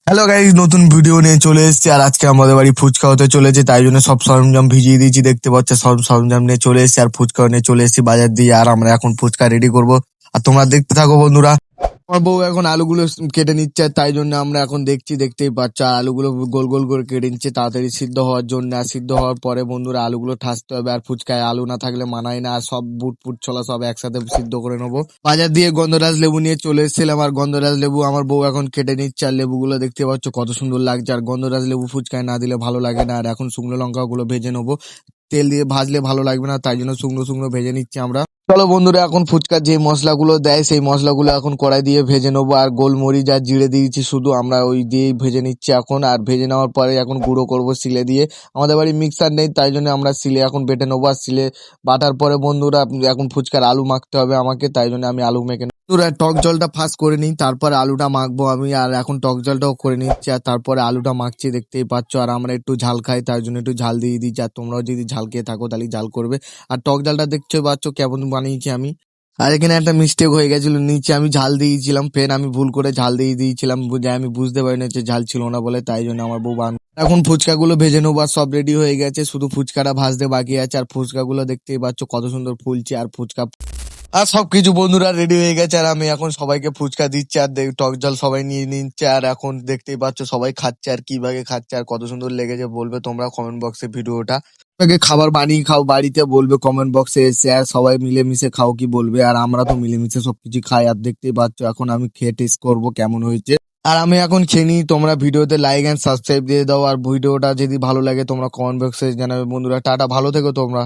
Hello guys, নতুন video নিয়ে চলে এসেছি। আর আজকে আমাদের বাড়ি ফুচকা হতে চলেছে, তাই জন্য সব সরঞ্জাম ভিজিয়ে দিয়েছি। দেখতে পাচ্ছ, সব সরঞ্জাম নিয়ে চলে এসেছি আর ফুচকা নিয়ে চলে এসেছি বাজার দিয়ে। আর আমরা এখন ফুচকা রেডি করব, আর তোমরা দেখতে থাকো বন্ধুরা। আমার বউ এখন আলুগুলো কেটে নিচ্ছে, আর তাই জন্য আমরা এখন দেখছি। দেখতেই পাচ্ছ, আর আলুগুলো গোল গোল করে কেটে নিচ্ছে তাড়াতাড়ি সিদ্ধ হওয়ার জন্য। আর সিদ্ধ হওয়ার পরে বন্ধুরা আলুগুলো ঠাসতে হবে, আর ফুচকায় আলু না থাকলে মানায় না। আর সব বুট ফুট ছোলা সব একসাথে সিদ্ধ করে নেবো। বাজার দিয়ে গন্ধরাজ লেবু নিয়ে চলে এসেছিলাম, আর গন্ধরাজ লেবু আমার বউ এখন কেটে নিচ্ছে। আর লেবুগুলো দেখতে পাচ্ছ কত সুন্দর লাগছে। আর গন্ধরাজ লেবু ফুচকায় না দিলে ভালো লাগে না। আর এখন শুকনো লঙ্কাগুলো ভেজে নেবো, তেল দিয়ে ভাজলে ভালো লাগবে না, তাই জন্য শুকনো শুকনো ভেজে নিচ্ছি আমরা। চলো বন্ধুরা, এখন ফুচকার যে মশলাগুলো দেয় সেই মশলাগুলো এখন কড়াই দিয়ে ভেজে নেবো। আর গোলমরিচ আর জিরে দিয়েছি শুধু, আমরা ওই দিয়েই ভেজে নিচ্ছি এখন। আর ভেজে নেওয়ার পরে এখন গুঁড়ো করবো শিলে দিয়ে। আমাদের বাড়ি মিক্সার নেই, তাই জন্য আমরা শিলে এখন বেটে নেবো। আর শিলে বাটার পরে বন্ধুরা এখন ফুচকার আলু মাখতে হবে আমাকে, তাই জন্য আমি আলু মেখে বন্ধুরা টক জলটা ফার্স্ট করে নিই, তারপরে আলুটা মাখবো আমি। আর এখন টক জলটাও করে নিচ্ছি, আর তারপরে আলুটা মাখছি, দেখতেই পাচ্ছ। আর আমরা একটু ঝাল খাই, তাই জন্য একটু ঝাল দিয়ে দিচ্ছি। আর তোমরাও যদি ঝাল খেয়ে থাকো তাহলে ঝাল করবে। আর টক জালটা দেখতে পাচ্ছ কেমন বানিয়েছি আমি। আর এখানে একটা মিস্টেক হয়ে গেছিল, নিচে আমি ঝাল দিয়েছিলাম, ফের আমি ভুল করে ঝাল দিয়ে দিয়েছিলাম, আমি বুঝতে পারিনি যে ঝাল ছিল না বলে, তাই জন্য আমার বউ এখন ফুচকাগুলো ভেজে নেবো। আর সব রেডি হয়ে গেছে, শুধু ফুচকাটা ভাজতে বাকি আছে। আর ফুচকাগুলো দেখতেই পাচ্ছ কত সুন্দর ফুলছে। আর ফুচকা আর সবকিছু বন্ধুরা রেডি হয়ে গেছে, আর আমি এখন সবাইকে ফুচকা দিচ্ছি। আর টক জল সবাই নিয়ে নিচ্ছে, আর এখন দেখতেই পাচ্ছ সবাই খাচ্ছে। আর কিভাবে খাচ্ছে আর কত সুন্দর লেগেছে বলবে তোমরা কমেন্ট বক্সে ভিডিওটা। আপনাকে খাবার বানিয়ে খাও বাড়িতে, বলবে কমেন্ট বক্সে এসে। আর সবাই মিলেমিশে খাও কি বলবে, আর আমরা তো মিলেমিশে সবকিছু খাই। আর দেখতেই পাচ্ছ এখন আমি খেয়ে টেস্ট করবো কেমন হয়েছে। আর আমি এখন খেয়ে নিই, তোমরা ভিডিওতে লাইক এন্ড সাবস্ক্রাইব দিয়ে দাও। আর ভিডিওটা যদি ভালো লাগে তোমরা কমেন্ট বক্সে জানাবে বন্ধুরা। টাটা, ভালো থেকো তোমরা।